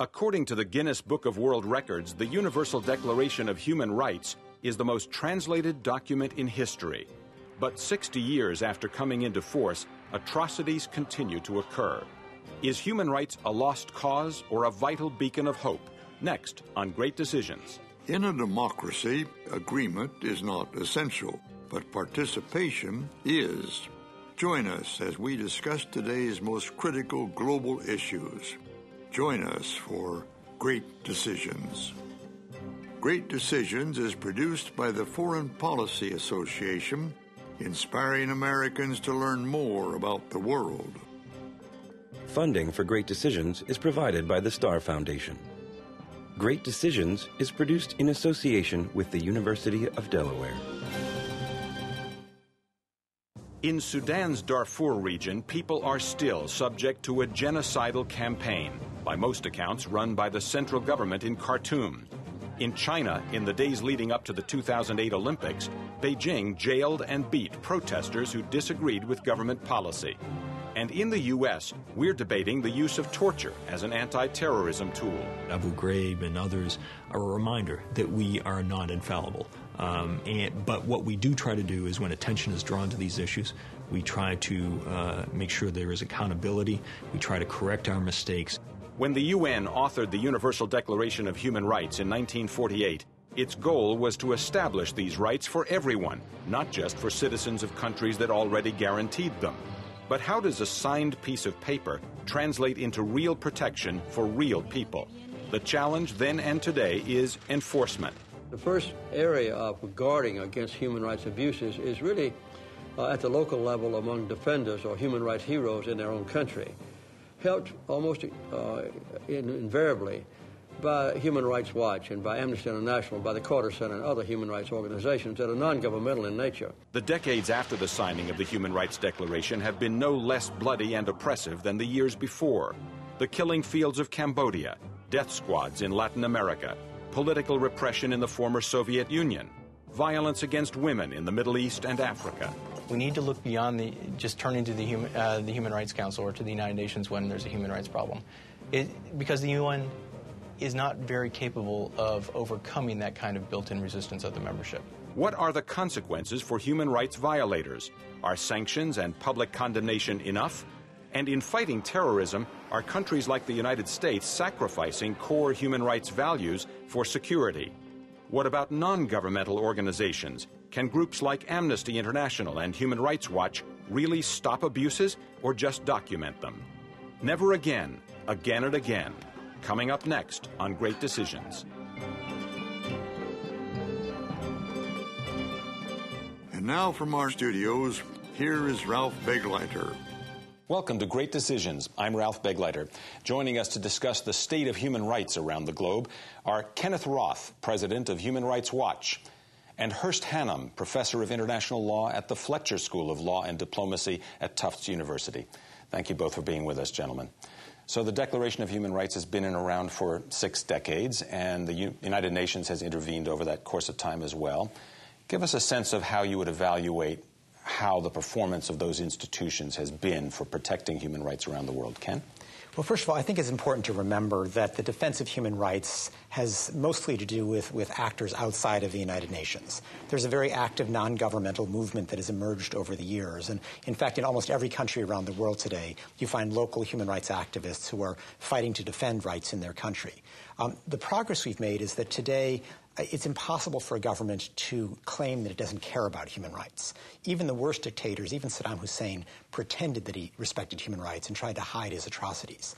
According to the Guinness Book of World Records, the Universal Declaration of Human Rights is the most translated document in history. But 60 years after coming into force, atrocities continue to occur. Is human rights a lost cause or a vital beacon of hope? Next on Great Decisions. In a democracy, agreement is not essential, but participation is. Join us as we discuss today's most critical global issues. Join us for Great Decisions. Great Decisions is produced by the Foreign Policy Association, inspiring Americans to learn more about the world. Funding for Great Decisions is provided by the Star Foundation. Great Decisions is produced in association with the University of Delaware. In Sudan's Darfur region, people are still subject to a genocidal campaign, by most accounts run by the central government in Khartoum. In China, in the days leading up to the 2008 Olympics, Beijing jailed and beat protesters who disagreed with government policy. And in the U.S., we're debating the use of torture as an anti-terrorism tool. Abu Ghraib and others are a reminder that we are not infallible. But what we do try to do is when attention is drawn to these issues, we try to make sure there is accountability. We try to correct our mistakes. When the UN authored the Universal Declaration of Human Rights in 1948, its goal was to establish these rights for everyone, not just for citizens of countries that already guaranteed them. But how does a signed piece of paper translate into real protection for real people? The challenge then and today is enforcement. The first area of guarding against human rights abuses is really at the local level among defenders or human rights heroes in their own country, helped almost invariably by Human Rights Watch and by Amnesty International, by the Carter Center and other human rights organizations that are non-governmental in nature. The decades after the signing of the Human Rights Declaration have been no less bloody and oppressive than the years before. The killing fields of Cambodia, death squads in Latin America, political repression in the former Soviet Union, violence against women in the Middle East and Africa. We need to look beyond just turning to the Human Rights Council or to the United Nations when there's a human rights problem. Because the UN is not very capable of overcoming that kind of built-in resistance of the membership. What are the consequences for human rights violators? Are sanctions and public condemnation enough? And in fighting terrorism, are countries like the United States sacrificing core human rights values for security? What about non-governmental organizations? Can groups like Amnesty International and Human Rights Watch really stop abuses or just document them? Never again, again and again. Coming up next on Great Decisions. And now from our studios, here is Ralph Begleiter. Welcome to Great Decisions. I'm Ralph Begleiter. Joining us to discuss the state of human rights around the globe are Kenneth Roth, president of Human Rights Watch, and Hurst Hannum, professor of international law at the Fletcher School of Law and Diplomacy at Tufts University. Thank you both for being with us, gentlemen. So the Declaration of Human Rights has been around for 6 decades, and the United Nations has intervened over that course of time as well. Give us a sense of how you would evaluate how the performance of those institutions has been for protecting human rights around the world. Ken? Well, first of all, I think it's important to remember that the defense of human rights has mostly to do with actors outside of the United Nations. There's a very active non-governmental movement that has emerged over the years. And in fact, in almost every country around the world today, you find local human rights activists who are fighting to defend rights in their country. The progress we've made is that today it's impossible for a government to claim that it doesn't care about human rights. Even the worst dictators, even Saddam Hussein, pretended that he respected human rights and tried to hide his atrocities.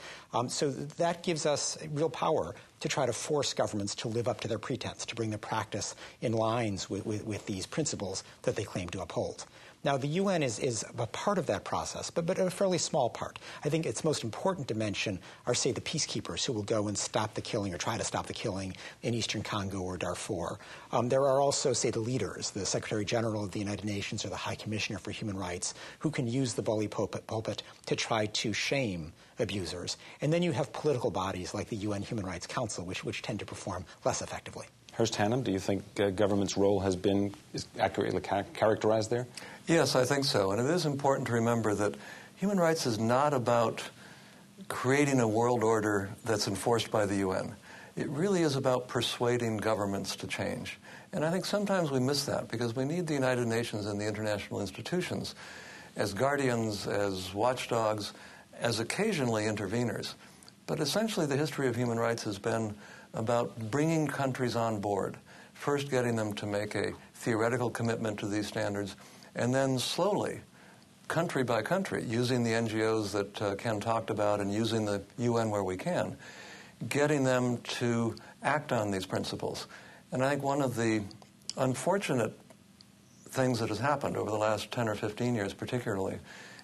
So that gives us real power to try to force governments to live up to their pretense, to bring their practice in lines with these principles that they claim to uphold. Now, the UN is a part of that process, but a fairly small part. I think its most important dimension are, say, the peacekeepers who will go and stop the killing or try to stop the killing in eastern Congo or Darfur. There are also, say, the leaders, the Secretary General of the United Nations or the High Commissioner for Human Rights, who can use the bully pulpit to try to shame abusers. And then you have political bodies like the UN Human Rights Council, which tend to perform less effectively. Hurst Hannum, do you think government's role is accurately characterized there? Yes, I think so. And it is important to remember that human rights is not about creating a world order that's enforced by the UN. It really is about persuading governments to change. And I think sometimes we miss that because we need the United Nations and the international institutions as guardians, as watchdogs, as occasionally interveners. But essentially the history of human rights has been about bringing countries on board, first getting them to make a theoretical commitment to these standards, and then slowly, country by country, using the NGOs that Ken talked about and using the UN where we can, getting them to act on these principles. And I think one of the unfortunate things that has happened over the last 10 or 15 years particularly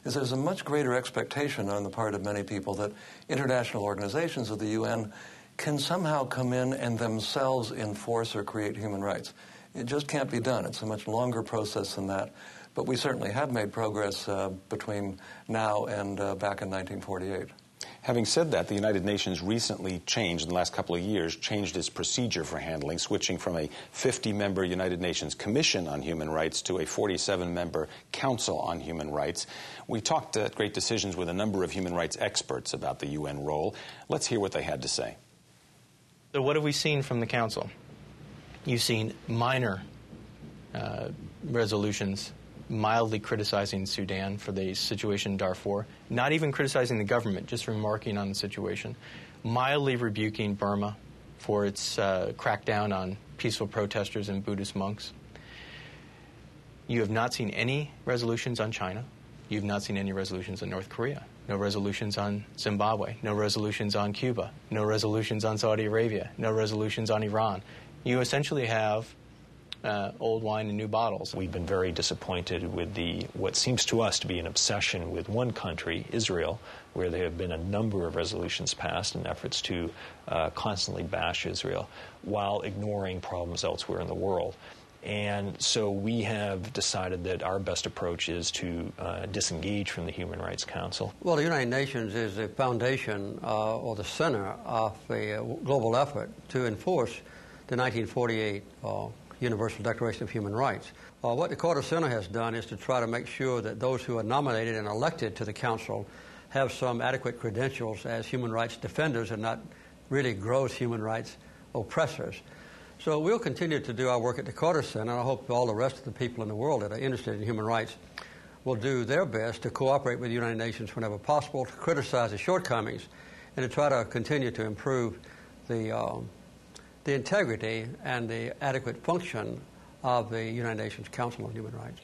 is there's a much greater expectation on the part of many people that international organizations of the UN can somehow come in and themselves enforce or create human rights. It just can't be done. It's a much longer process than that. But we certainly have made progress between now and back in 1948. Having said that, the United Nations recently changed, in the last couple of years, changed its procedure for handling, switching from a 50-member United Nations Commission on Human Rights to a 47-member Council on Human Rights. We talked at Great Decisions with a number of human rights experts about the UN role. Let's hear what they had to say. So what have we seen from the Council? You've seen minor resolutions mildly criticizing Sudan for the situation in Darfur, not even criticizing the government, just remarking on the situation, mildly rebuking Burma for its crackdown on peaceful protesters and Buddhist monks. You have not seen any resolutions on China. You've not seen any resolutions on North Korea. No resolutions on Zimbabwe. No resolutions on Cuba. No resolutions on Saudi Arabia. No resolutions on Iran. You essentially have old wine in new bottles. We've been very disappointed with what seems to us to be an obsession with one country, Israel, where there have been a number of resolutions passed in efforts to constantly bash Israel while ignoring problems elsewhere in the world. And so we have decided that our best approach is to disengage from the Human Rights Council. Well, the United Nations is the foundation or the center of a global effort to enforce the 1948 Universal Declaration of Human Rights. What the Carter Center has done is to try to make sure that those who are nominated and elected to the Council have some adequate credentials as human rights defenders and not really gross human rights oppressors. So we'll continue to do our work at the Carter Center, and I hope all the rest of the people in the world that are interested in human rights will do their best to cooperate with the United Nations whenever possible, to criticize the shortcomings, and to try to continue to improve the integrity and the adequate function of the United Nations Council on Human Rights.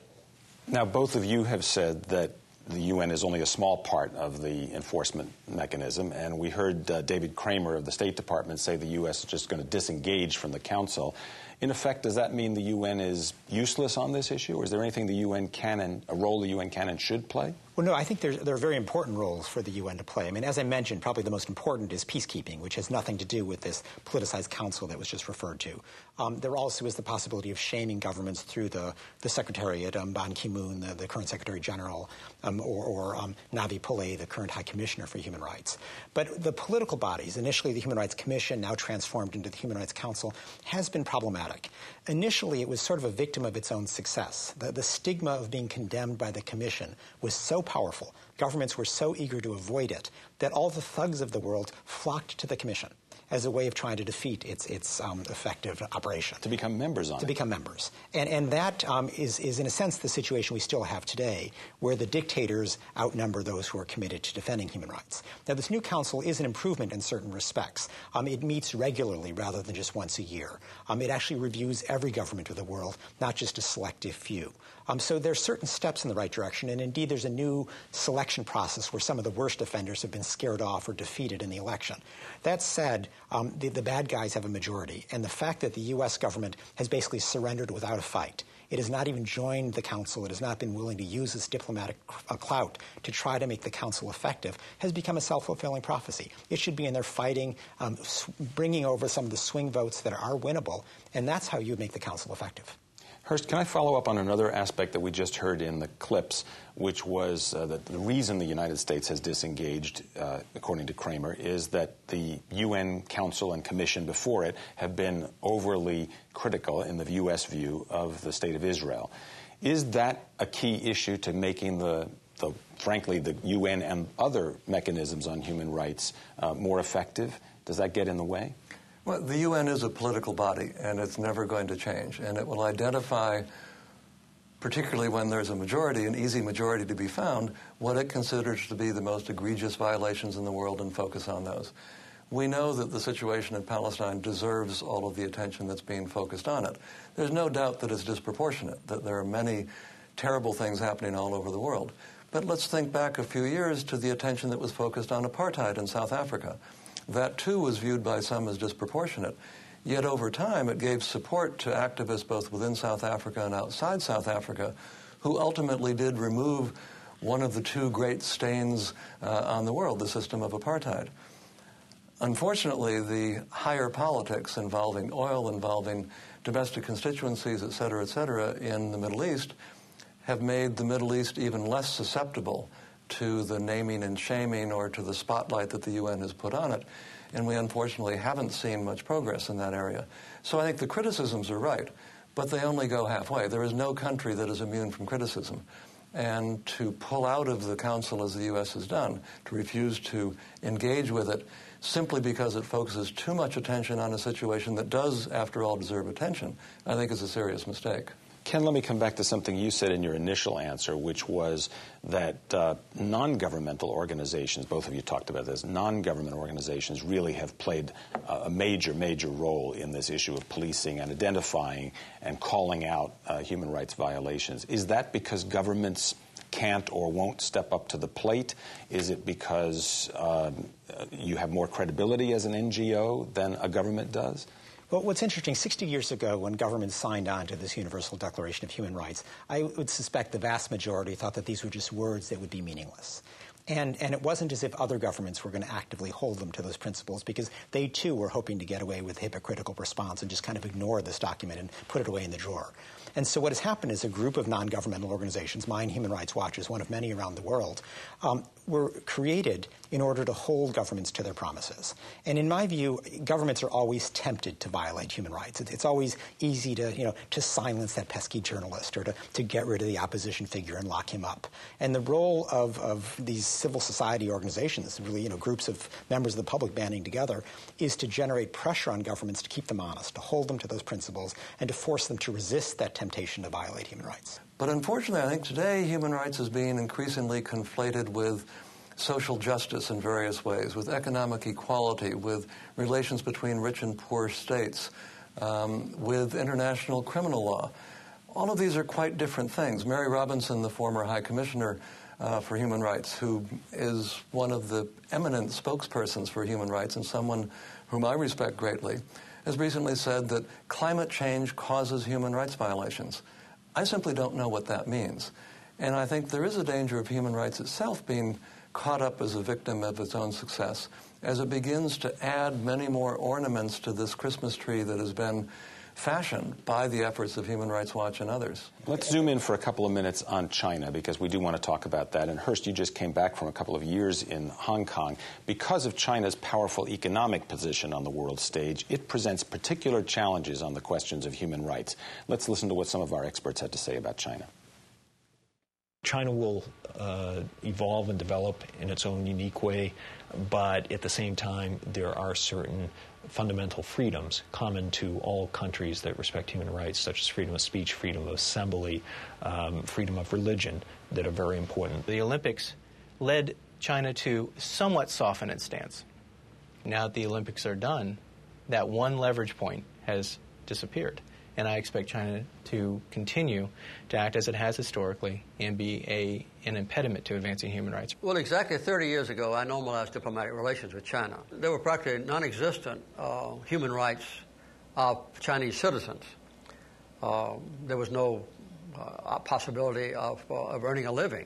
Now, both of you have said that the UN is only a small part of the enforcement mechanism, and we heard David Kramer of the State Department say the U.S. is just going to disengage from the Council. In effect, does that mean the UN is useless on this issue, or is there anything the UN can and a role the UN can and should play? Well, no, I think there are very important roles for the UN to play. I mean, as I mentioned, probably the most important is peacekeeping, which has nothing to do with this politicized council that was just referred to. There also is the possibility of shaming governments through the Secretariat, Ban Ki-moon, the current Secretary General, or Navi Pillay, the current High Commissioner for Human Rights. But the political bodies, initially the Human Rights Commission, now transformed into the Human Rights Council, has been problematic. Initially, it was sort of a victim of its own success. The stigma of being condemned by the Commission was so powerful, governments were so eager to avoid it, that all the thugs of the world flocked to the Commission as a way of trying to defeat its effective operation. To become members on it. To become members. And that is, in a sense, the situation we still have today, where the dictators outnumber those who are committed to defending human rights. Now, this new council is an improvement in certain respects. It meets regularly rather than just once a year. It actually reviews every government of the world, not just a selective few. So there are certain steps in the right direction, and indeed there's a new selection process where some of the worst offenders have been scared off or defeated in the election. That said, the bad guys have a majority, and the fact that the U.S. government has basically surrendered without a fight, it has not even joined the council, it has not been willing to use its diplomatic clout to try to make the council effective, has become a self-fulfilling prophecy. It should be in there fighting, bringing over some of the swing votes that are winnable, and that's how you make the council effective. Hurst, can I follow up on another aspect that we just heard in the clips, which was that the reason the United States has disengaged, according to Kramer, is that the UN Council and Commission before it have been overly critical, in the U.S. view, of the State of Israel. Is that a key issue to making the frankly, the UN and other mechanisms on human rights more effective? Does that get in the way? Well, the UN is a political body, and it's never going to change. And it will identify, particularly when there's a majority, an easy majority to be found, what it considers to be the most egregious violations in the world and focus on those. We know that the situation in Palestine deserves all of the attention that's being focused on it. There's no doubt that it's disproportionate, that there are many terrible things happening all over the world. But let's think back a few years to the attention that was focused on apartheid in South Africa. That, too, was viewed by some as disproportionate. Yet over time, it gave support to activists both within South Africa and outside South Africa who ultimately did remove one of the two great stains on the world, the system of apartheid. Unfortunately, the higher politics involving oil, involving domestic constituencies, et cetera, in the Middle East have made the Middle East even less susceptible to the naming and shaming or to the spotlight that the UN has put on it. And we unfortunately haven't seen much progress in that area. So I think the criticisms are right, but they only go halfway. There is no country that is immune from criticism. And to pull out of the Council, as the U.S. has done, to refuse to engage with it simply because it focuses too much attention on a situation that does, after all, deserve attention, I think is a serious mistake. Ken, let me come back to something you said in your initial answer, which was that non-governmental organizations, both of you talked about this, non-government organizations really have played a major role in this issue of policing and identifying and calling out human rights violations. Is that because governments can't or won't step up to the plate? Is it because you have more credibility as an NGO than a government does? Well, what's interesting, 60 years ago when governments signed on to this Universal Declaration of Human Rights, I would suspect the vast majority thought that these were just words that would be meaningless. And it wasn't as if other governments were going to actively hold them to those principles, because they, too, were hoping to get away with hypocritical response and just kind of ignore this document and put it away in the drawer. And so what has happened is a group of non-governmental organizations, mine, Human Rights Watch, is one of many around the world, were created in order to hold governments to their promises. And in my view, governments are always tempted to violate human rights. It's always easy to silence that pesky journalist or to get rid of the opposition figure and lock him up. And the role of these civil society organizations, really, groups of members of the public banding together, is to generate pressure on governments to keep them honest, to hold them to those principles, and to force them to resist that temptation to violate human rights. But unfortunately, I think today human rights is being increasingly conflated with social justice in various ways, with economic equality, with relations between rich and poor states, with international criminal law. All of these are quite different things. Mary Robinson, the former High Commissioner for Human Rights, who is one of the eminent spokespersons for human rights and someone whom I respect greatly, has recently said that climate change causes human rights violations. I simply don't know what that means. And I think there is a danger of human rights itself being caught up as a victim of its own success as it begins to add many more ornaments to this Christmas tree that has been fashioned by the efforts of Human Rights Watch and others. Let's zoom in for a couple of minutes on China, because we do want to talk about that. And Hurst, you just came back from a couple of years in Hong Kong. Because of China's powerful economic position on the world stage, it presents particular challenges on the questions of human rights. Let's listen to what some of our experts had to say about China. China will evolve and develop in its own unique way, but at the same time, there are certain fundamental freedoms common to all countries that respect human rights, such as freedom of speech, freedom of assembly, freedom of religion, that are very important. The Olympics led China to somewhat soften its stance. Now that the Olympics are done, that one leverage point has disappeared. And I expect China to continue to act as it has historically and be an impediment to advancing human rights. Well, exactly 30 years ago, I normalized diplomatic relations with China. There were practically non-existent human rights of Chinese citizens. There was no possibility of earning a living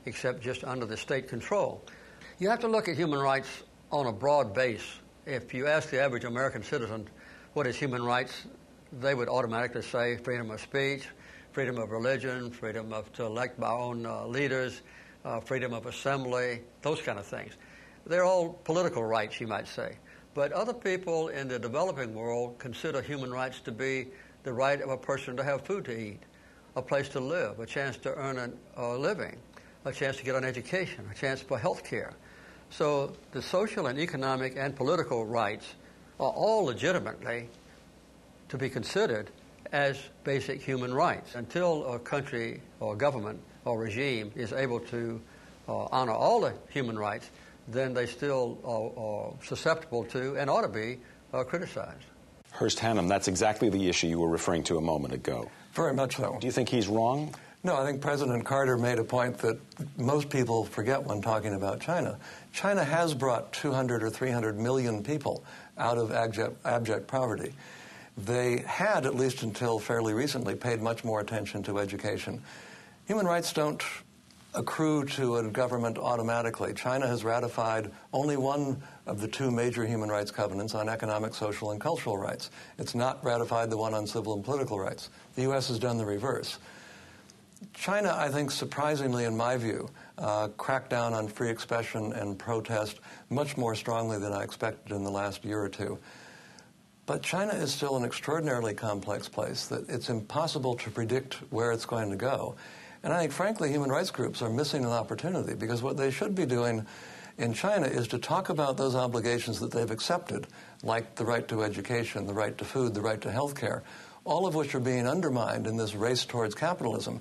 except just under the state control. You have to look at human rights on a broad base. If you ask the average American citizen what is human rights, they would automatically say freedom of speech, freedom of religion, freedom to elect my own leaders, freedom of assembly, those kind of things. They're all political rights, you might say. But other people in the developing world consider human rights to be the right of a person to have food to eat, a place to live, a chance to earn a living, a chance to get an education, a chance for health care. So the social and economic and political rights are all legitimately to be considered as basic human rights. Until a country or government or regime is able to honor all the human rights, then they still are susceptible to and ought to be criticized. Hurst Hannum, that's exactly the issue you were referring to a moment ago. Very much so. Do you think he's wrong? No, I think President Carter made a point that most people forget when talking about China. China has brought 200 or 300 million people out of abject poverty. They had, at least until fairly recently, paid much more attention to education. Human rights don't accrue to a government automatically. China has ratified only one of the two major human rights covenants on economic, social, and cultural rights. It's not ratified the one on civil and political rights. The U.S. has done the reverse. China, I think, surprisingly, in my view, cracked down on free expression and protest much more strongly than I expected in the last year or two. But China is still an extraordinarily complex place that it's impossible to predict where it's going to go. And I think, frankly, human rights groups are missing an opportunity, because what they should be doing in China is to talk about those obligations that they've accepted, like the right to education, the right to food, the right to health care, all of which are being undermined in this race towards capitalism,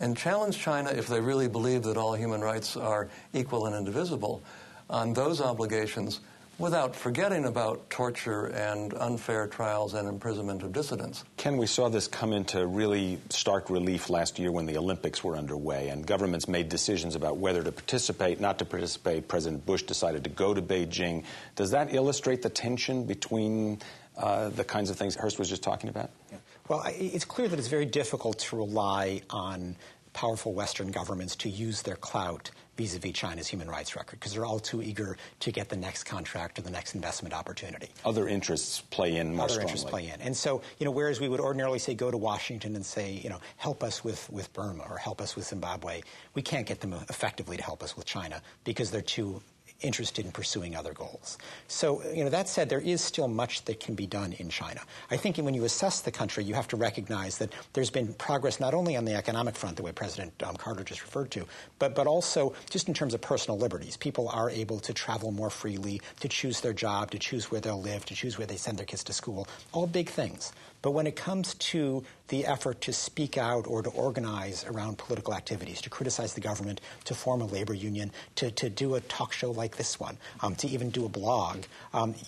and challenge China, if they really believe that all human rights are equal and indivisible, on those obligations, without forgetting about torture and unfair trials and imprisonment of dissidents. Ken, we saw this come into really stark relief last year when the Olympics were underway and governments made decisions about whether to participate, not to participate. President Bush decided to go to Beijing. Does that illustrate the tension between the kinds of things Hurst was just talking about? Yeah. Well, it's clear that it's very difficult to rely on powerful Western governments to use their clout vis-a-vis China's human rights record, because they're all too eager to get the next contract or the next investment opportunity. Other interests play in more strongly. Other interests play in. And so, whereas we would ordinarily say go to Washington and say, help us with Burma or help us with Zimbabwe, we can't get them effectively to help us with China because they're too interested in pursuing other goals. So, that said, there is still much that can be done in China. I think when you assess the country, you have to recognize that there's been progress not only on the economic front, the way President Carter just referred to, but also just in terms of personal liberties. People are able to travel more freely, to choose their job, to choose where they'll live, to choose where they send their kids to school, all big things. But when it comes to the effort to speak out or to organize around political activities, to criticize the government, to form a labor union, to do a talk show like this one, to even do a blog,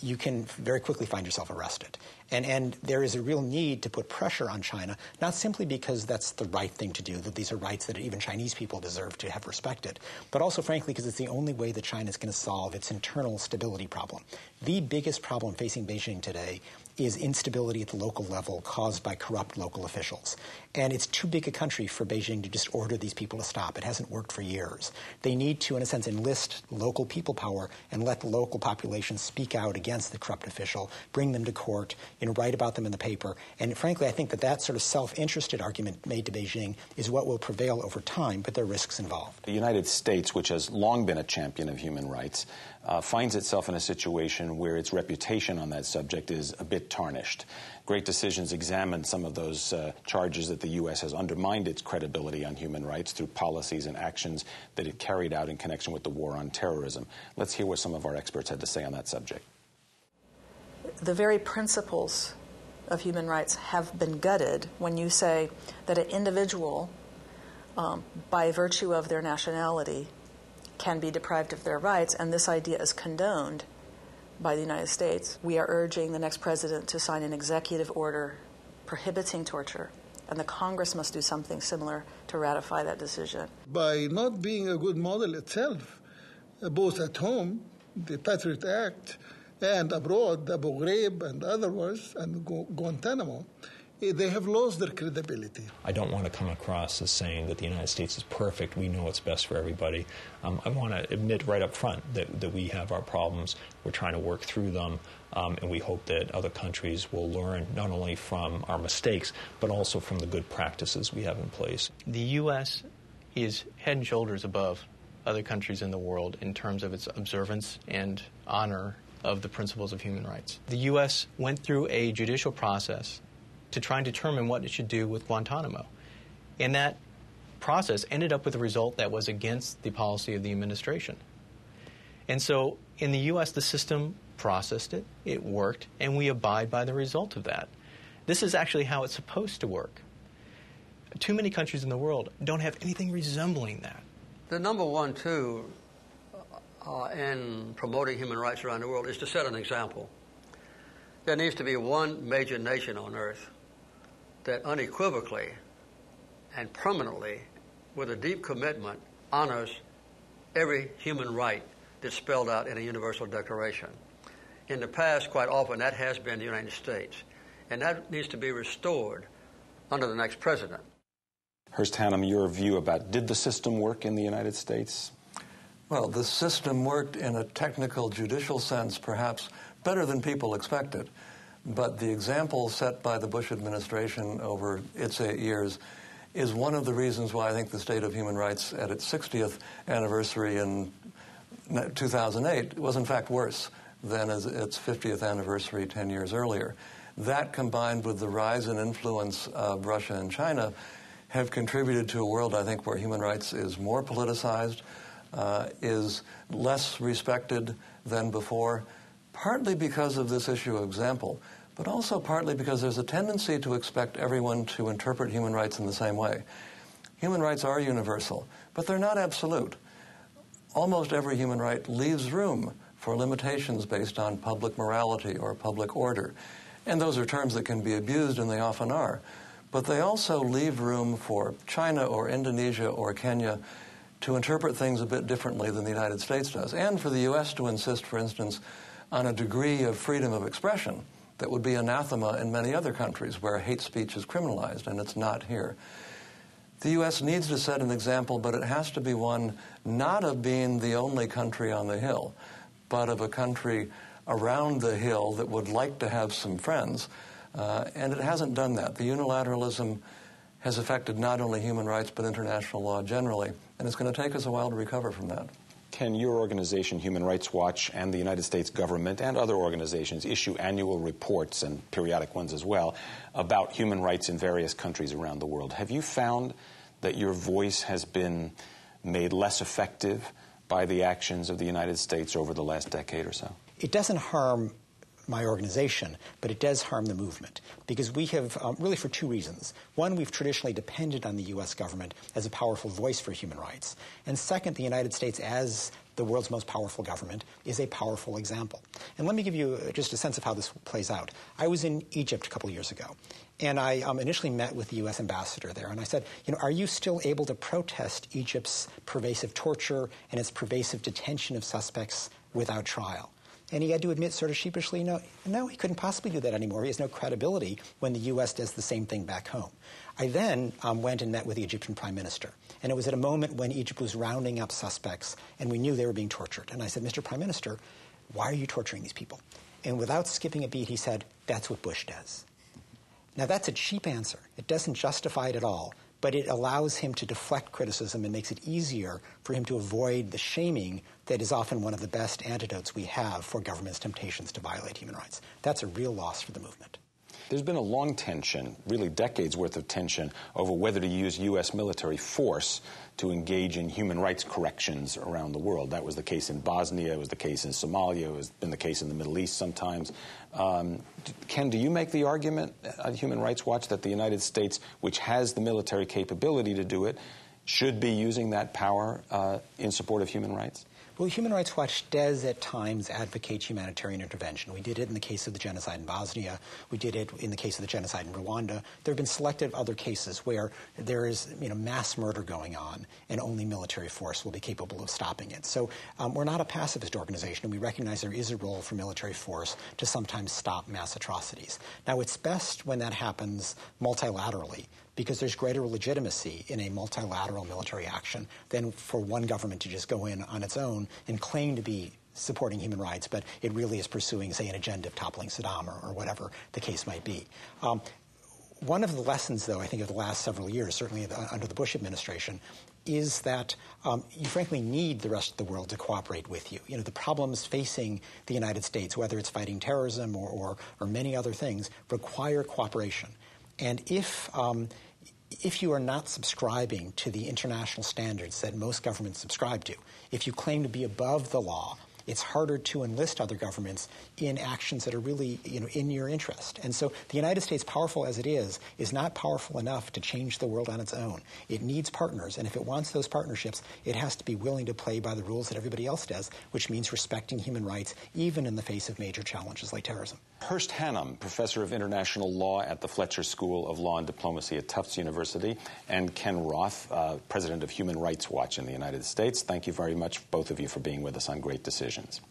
you can very quickly find yourself arrested. And there is a real need to put pressure on China, not simply because that's the right thing to do, that these are rights that even Chinese people deserve to have respected, but also, frankly, because it's the only way that China is going to solve its internal stability problem. The biggest problem facing Beijing today is instability at the local level caused by corrupt local officials. And it's too big a country for Beijing to just order these people to stop. It hasn't worked for years. They need to, in a sense, enlist local people power and let the local population speak out against the corrupt official, bring them to court, write about them in the paper. And frankly, I think that sort of self-interested argument made to Beijing is what will prevail over time, but there are risks involved. The United States, which has long been a champion of human rights, finds itself in a situation where its reputation on that subject is a bit tarnished. Great Decisions examined some of those charges that the U.S. has undermined its credibility on human rights through policies and actions that it carried out in connection with the war on terrorism. Let's hear what some of our experts had to say on that subject. The very principles of human rights have been gutted when you say that an individual, by virtue of their nationality, can be deprived of their rights, and this idea is condoned by the United States. We are urging the next president to sign an executive order prohibiting torture, and the Congress must do something similar to ratify that decision. By not being a good model itself, both at home, the Patriot Act, and abroad, Abu Ghraib and others, and Guantanamo, they have lost their credibility. I don't want to come across as saying that the United States is perfect, we know what's best for everybody. I want to admit right up front that we have our problems, we're trying to work through them, and we hope that other countries will learn not only from our mistakes, but also from the good practices we have in place. The U.S. is head and shoulders above other countries in the world in terms of its observance and honor of the principles of human rights. The U.S. went through a judicial process to try and determine what it should do with Guantanamo. And that process ended up with a result that was against the policy of the administration. And so in the U.S., the system processed it, it worked, and we abide by the result of that. This is actually how it's supposed to work. Too many countries in the world don't have anything resembling that. The number one, too, in promoting human rights around the world is to set an example. There needs to be one major nation on earth that unequivocally and permanently, with a deep commitment, honors every human right that's spelled out in a universal declaration. In the past, quite often, that has been the United States, and that needs to be restored under the next president. Hurst Hannum, your view about did the system work in the United States? Well, the system worked in a technical judicial sense perhaps better than people expected. But the example set by the Bush administration over its 8 years is one of the reasons why I think the state of human rights at its 60th anniversary in 2008 was in fact worse than its 50th anniversary 10 years earlier. That, combined with the rise in influence of Russia and China, have contributed to a world, I think, where human rights is more politicized, is less respected than before, partly because of this issue of example, but also partly because there's a tendency to expect everyone to interpret human rights in the same way. Human rights are universal, but they're not absolute. Almost every human right leaves room for limitations based on public morality or public order. And those are terms that can be abused, and they often are. But they also leave room for China or Indonesia or Kenya to interpret things a bit differently than the United States does, and for the U.S. to insist, for instance, on a degree of freedom of expression that would be anathema in many other countries where hate speech is criminalized, and it's not here. The U.S. needs to set an example, but it has to be one not of being the only country on the Hill, but of a country around the Hill that would like to have some friends, and it hasn't done that. The unilateralism has affected not only human rights, but international law generally, and it's going to take us a while to recover from that. Can your organization, Human Rights Watch, and the United States government and other organizations issue annual reports, and periodic ones as well, about human rights in various countries around the world? Have you found that your voice has been made less effective by the actions of the United States over the last decade or so? It doesn't harm my organization, but it does harm the movement, because we have, really for two reasons. One, we've traditionally depended on the U.S. government as a powerful voice for human rights. And second, the United States, as the world's most powerful government, is a powerful example. And let me give you just a sense of how this plays out. I was in Egypt a couple of years ago, and I initially met with the U.S. ambassador there, and I said, are you still able to protest Egypt's pervasive torture and its pervasive detention of suspects without trial? And he had to admit sort of sheepishly, no, he couldn't possibly do that anymore. He has no credibility when the U.S. does the same thing back home. I then went and met with the Egyptian prime minister. And it was at a moment when Egypt was rounding up suspects, and we knew they were being tortured. And I said, Mr. Prime Minister, why are you torturing these people? And without skipping a beat, he said, that's what Bush does. Now, that's a cheap answer. It doesn't justify it at all. But it allows him to deflect criticism and makes it easier for him to avoid the shaming that is often one of the best antidotes we have for government's temptations to violate human rights. That's a real loss for the movement. There's been a long tension, really decades worth of tension, over whether to use U.S. military force to engage in human rights corrections around the world. That was the case in Bosnia, it was the case in Somalia, it has been the case in the Middle East sometimes. Ken, do you make the argument at Human Rights Watch that the United States, which has the military capability to do it, should be using that power in support of human rights? Well, Human Rights Watch does at times advocate humanitarian intervention. We did it in the case of the genocide in Bosnia. We did it in the case of the genocide in Rwanda. There have been selective other cases where there is mass murder going on and only military force will be capable of stopping it. So we're not a pacifist organization, and we recognize there is a role for military force to sometimes stop mass atrocities. Now, it's best when that happens multilaterally, because there's greater legitimacy in a multilateral military action than for one government to just go in on its own and claim to be supporting human rights, but it really is pursuing, say, an agenda of toppling Saddam or whatever the case might be. One of the lessons, though, I think of the last several years, certainly under the Bush administration, is that you frankly need the rest of the world to cooperate with you. The problems facing the United States, whether it's fighting terrorism or many other things, require cooperation. And if if you are not subscribing to the international standards that most governments subscribe to, if you claim to be above the law, it's harder to enlist other governments in actions that are really, in your interest. And so the United States, powerful as it is not powerful enough to change the world on its own. It needs partners, and if it wants those partnerships, it has to be willing to play by the rules that everybody else does, which means respecting human rights, even in the face of major challenges like terrorism. Hurst Hannum, professor of international law at the Fletcher School of Law and Diplomacy at Tufts University, and Ken Roth, president of Human Rights Watch in the United States. Thank you very much, both of you, for being with us on Great Decisions.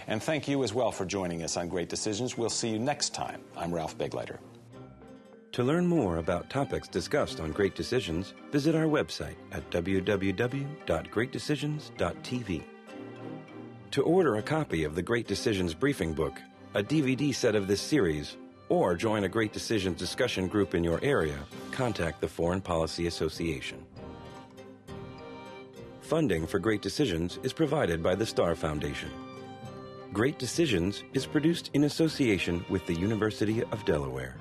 And thank you as well for joining us on Great Decisions. We'll see you next time. I'm Ralph Begleiter. To learn more about topics discussed on Great Decisions, visit our website at www.greatdecisions.tv. To order a copy of the Great Decisions Briefing Book, a DVD set of this series, or join a Great Decisions discussion group in your area, contact the Foreign Policy Association. Funding for Great Decisions is provided by the Star Foundation. Great Decisions is produced in association with the University of Delaware.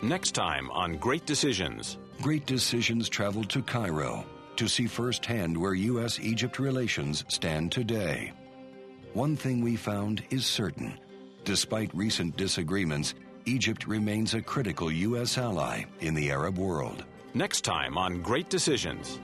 Next time on Great Decisions. Great Decisions traveled to Cairo to see firsthand where U.S.-Egypt relations stand today. One thing we found is certain. Despite recent disagreements, Egypt remains a critical U.S. ally in the Arab world. Next time on Great Decisions.